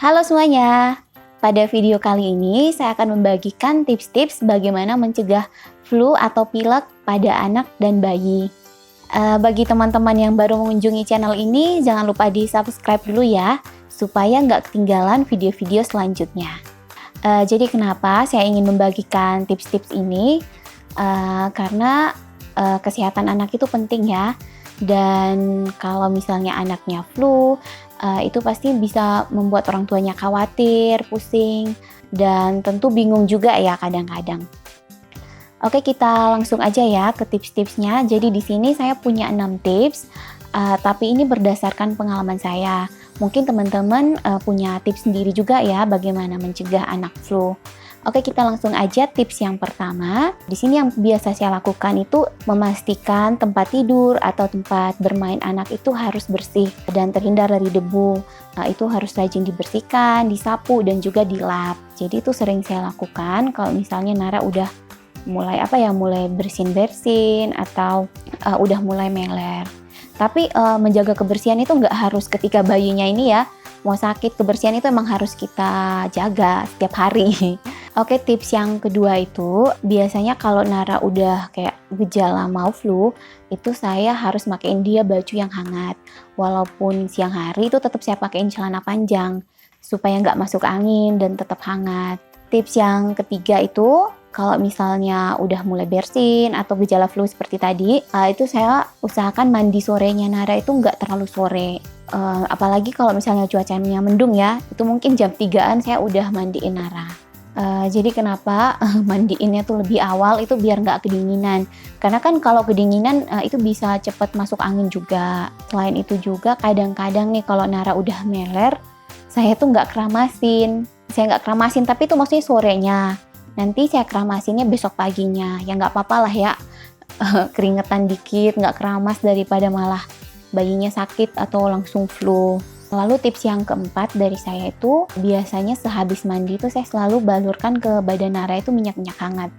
Halo semuanya, pada video kali ini saya akan membagikan tips-tips bagaimana mencegah flu atau pilek pada anak dan bayi. Bagi teman-teman yang baru mengunjungi channel ini, jangan lupa di-subscribe dulu ya, supaya nggak ketinggalan video-video selanjutnya. Jadi kenapa saya ingin membagikan tips-tips ini? Karena kesehatan anak itu penting ya, dan kalau misalnya anaknya flu, itu pasti bisa membuat orang tuanya khawatir, pusing, dan tentu bingung juga ya kadang-kadang. Oke, kita langsung aja ya ke tips-tipsnya. Jadi di sini saya punya 6 tips, tapi ini berdasarkan pengalaman saya. Mungkin teman-teman punya tips sendiri juga ya bagaimana mencegah anak flu. Oke, kita langsung aja tips yang pertama. Di sini yang biasa saya lakukan itu memastikan tempat tidur atau tempat bermain anak itu harus bersih dan terhindar dari debu. Itu harus rajin dibersihkan, disapu, dan juga dilap. Jadi itu sering saya lakukan kalau misalnya Nara udah mulai bersin-bersin atau udah mulai meler. Tapi menjaga kebersihan itu nggak harus ketika bayinya ini ya mau sakit, kebersihan itu emang harus kita jaga setiap hari. Oke, tips yang kedua itu biasanya kalau Nara udah kayak gejala mau flu, itu saya harus makein dia baju yang hangat. Walaupun siang hari itu tetap saya pakein celana panjang supaya nggak masuk angin dan tetap hangat. Tips yang ketiga itu kalau misalnya udah mulai bersin atau gejala flu seperti tadi, itu saya usahakan mandi sorenya Nara itu nggak terlalu sore. Apalagi kalau misalnya cuacanya mendung ya, itu mungkin jam 3-an saya udah mandiin Nara. Jadi kenapa mandiinnya tuh lebih awal itu biar nggak kedinginan. Karena kan kalau kedinginan itu bisa cepat masuk angin juga. Selain itu juga kadang-kadang nih kalau Nara udah meler, saya tuh nggak keramasin. Saya nggak keramasin tapi itu maksudnya sorenya. Nanti saya keramasinnya besok paginya. Ya nggak apa-apa lah ya. Keringetan dikit, nggak keramas daripada malah bayinya sakit atau langsung flu. Lalu tips yang keempat dari saya itu biasanya sehabis mandi itu saya selalu balurkan ke badan Nara itu minyak-minyak hangat.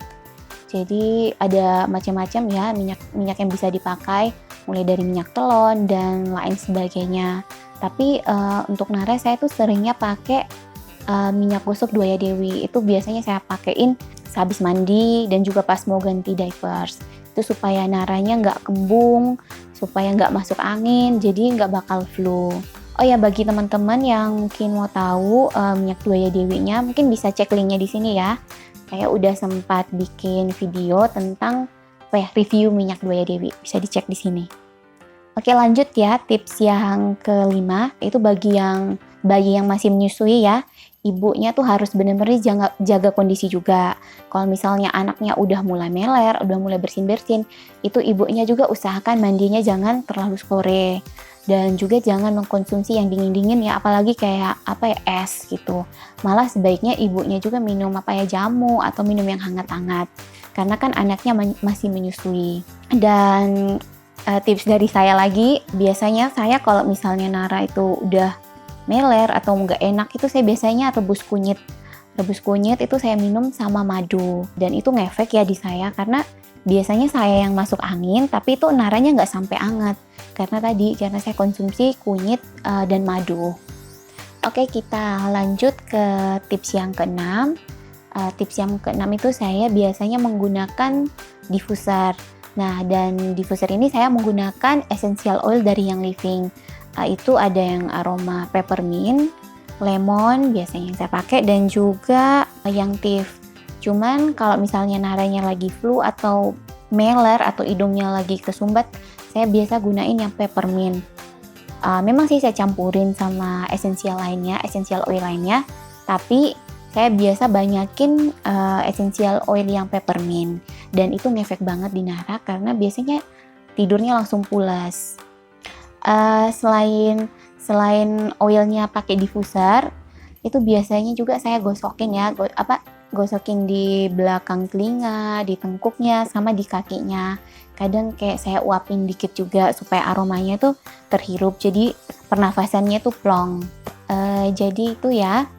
Jadi ada macam-macam ya minyak yang bisa dipakai, mulai dari minyak telon dan lain sebagainya. Tapi untuk Nara saya tuh seringnya pakai minyak gosok Dwaya Dewi. Itu biasanya saya pakein sehabis mandi dan juga pas mau ganti diapers. Itu supaya Naranya nggak kembung, supaya nggak masuk angin, jadi nggak bakal flu. Oh ya, bagi teman-teman yang mungkin mau tahu minyak Dwaya Dewinya, mungkin bisa cek linknya di sini ya. Saya udah sempat bikin video tentang review minyak Dwaya Dewi, bisa dicek di sini. Oke, lanjut ya, tips yang kelima, itu bagi yang bayi yang masih menyusui ya, ibunya tuh harus benar-benar jaga kondisi juga. Kalau misalnya anaknya udah mulai meler, udah mulai bersin-bersin, itu ibunya juga usahakan mandinya jangan terlalu sore. Dan juga jangan mengkonsumsi yang dingin-dingin ya, apalagi kayak es gitu. Malah sebaiknya ibunya juga minum jamu atau minum yang hangat-hangat. Karena kan anaknya masih menyusui. Dan tips dari saya lagi, biasanya saya kalau misalnya Nara itu udah meler atau nggak enak itu saya biasanya rebus kunyit. Rebus kunyit itu saya minum sama madu. Dan itu ngefek ya di saya karena biasanya saya yang masuk angin tapi itu Naranya nggak sampai anget. Karena saya konsumsi kunyit dan madu. Oke, kita lanjut ke tips yang keenam. Tips yang keenam itu saya biasanya menggunakan diffuser. Nah, dan diffuser ini saya menggunakan essential oil dari Young Living. Itu ada yang aroma peppermint, lemon biasanya yang saya pakai, dan juga yang tea. Cuman kalau misalnya Naranya lagi flu atau meler atau hidungnya lagi kesumbat, saya biasa gunain yang peppermint. Memang sih saya campurin sama essential oil lainnya, tapi saya biasa banyakin essential oil yang peppermint. Dan itu ngefek banget di Nara karena biasanya tidurnya langsung pulas. Selain oilnya pakai diffuser, itu biasanya juga saya gosokin ya, gosokin di belakang telinga, di tengkuknya, sama di kakinya. Kadang kayak saya uapin dikit juga supaya aromanya tuh terhirup, jadi pernafasannya tuh plong. Jadi itu ya,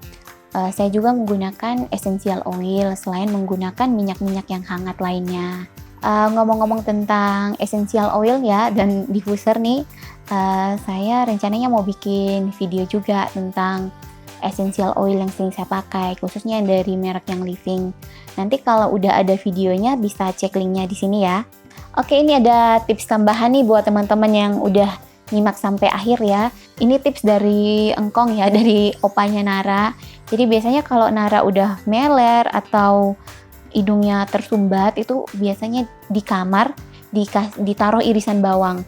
saya juga menggunakan essential oil selain menggunakan minyak-minyak yang hangat lainnya. Ngomong-ngomong tentang essential oil ya dan diffuser nih, saya rencananya mau bikin video juga tentang essential oil yang sering saya pakai, khususnya yang dari merek yang Living. Nanti kalau udah ada videonya bisa cek linknya di sini ya. Oke, ini ada tips tambahan nih buat teman-teman yang udah nyimak sampai akhir ya. Ini tips dari Engkong ya, dari opanya Nara. Jadi biasanya kalau Nara udah meler atau hidungnya tersumbat, itu biasanya di kamar ditaruh irisan bawang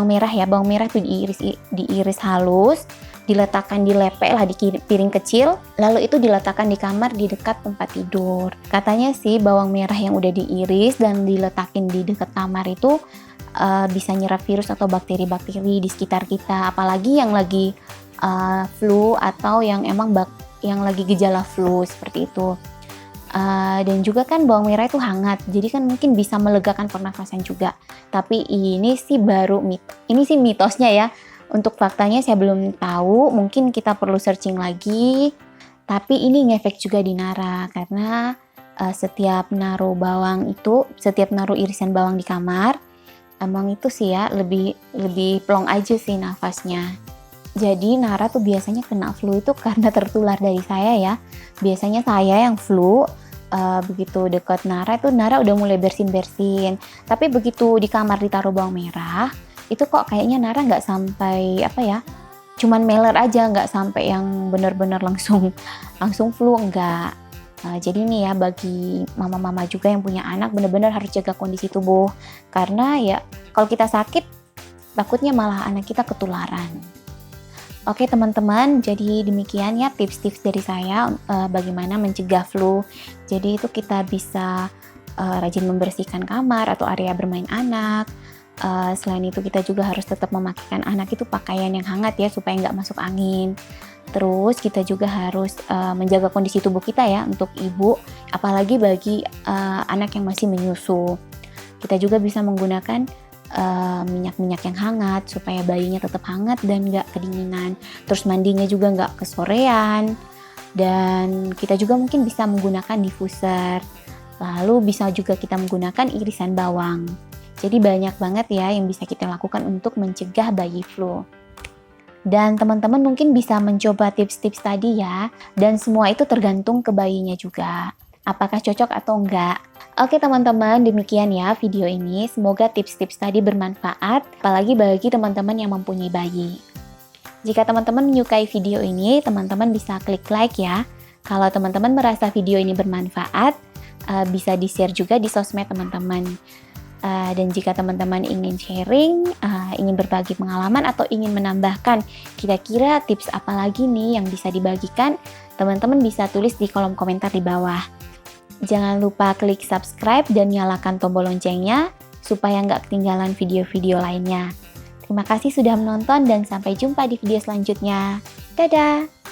merah ya. Bawang merah itu diiris halus, diletakkan, dilepek lah di piring kecil, lalu itu diletakkan di kamar di dekat tempat tidur. Katanya sih bawang merah yang udah diiris dan diletakin di dekat kamar itu bisa nyerap virus atau bakteri-bakteri di sekitar kita, apalagi yang lagi flu atau yang emang yang lagi gejala flu seperti itu. Dan juga kan bawang merah itu hangat, jadi kan mungkin bisa melegakan pernafasan juga. Tapi ini sih ini sih mitosnya ya. Untuk faktanya saya belum tahu, mungkin kita perlu searching lagi. Tapi ini ngefek juga di Nara, karena setiap naruh irisan bawang di kamar, emang itu sih ya lebih plong aja sih nafasnya. Jadi Nara tuh biasanya kena flu itu karena tertular dari saya ya. Biasanya saya yang flu, begitu dekat Nara itu Nara udah mulai bersin-bersin. Tapi begitu di kamar ditaruh bawang merah, itu kok kayaknya Nara nggak sampai cuman meler aja, nggak sampai yang bener-bener langsung flu, enggak. Jadi nih ya, bagi mama-mama juga yang punya anak bener-bener harus jaga kondisi tubuh. Karena ya kalau kita sakit, takutnya malah anak kita ketularan. Oke teman-teman, jadi demikian ya tips-tips dari saya bagaimana mencegah flu. Jadi itu kita bisa rajin membersihkan kamar atau area bermain anak. Selain itu kita juga harus tetap memakaikan anak itu pakaian yang hangat ya, supaya nggak masuk angin. Terus kita juga harus menjaga kondisi tubuh kita ya untuk ibu, apalagi bagi anak yang masih menyusu. Kita juga bisa menggunakan minyak-minyak yang hangat supaya bayinya tetap hangat dan nggak kedinginan. Terus mandinya juga nggak kesorean. Dan kita juga mungkin bisa menggunakan diffuser. Lalu bisa juga kita menggunakan irisan bawang. Jadi banyak banget ya yang bisa kita lakukan untuk mencegah bayi flu. Dan teman-teman mungkin bisa mencoba tips-tips tadi ya. Dan semua itu tergantung ke bayinya juga. Apakah cocok atau enggak. Oke teman-teman, demikian ya video ini. Semoga tips-tips tadi bermanfaat, apalagi bagi teman-teman yang mempunyai bayi. Jika teman-teman menyukai video ini, teman-teman bisa klik like ya. Kalau teman-teman merasa video ini bermanfaat, bisa di-share juga di sosmed teman-teman. Dan jika teman-teman ingin sharing, ingin berbagi pengalaman atau ingin menambahkan kira-kira tips apa lagi nih yang bisa dibagikan, teman-teman bisa tulis di kolom komentar di bawah. Jangan lupa klik subscribe dan nyalakan tombol loncengnya supaya nggak ketinggalan video-video lainnya. Terima kasih sudah menonton dan sampai jumpa di video selanjutnya. Dadah!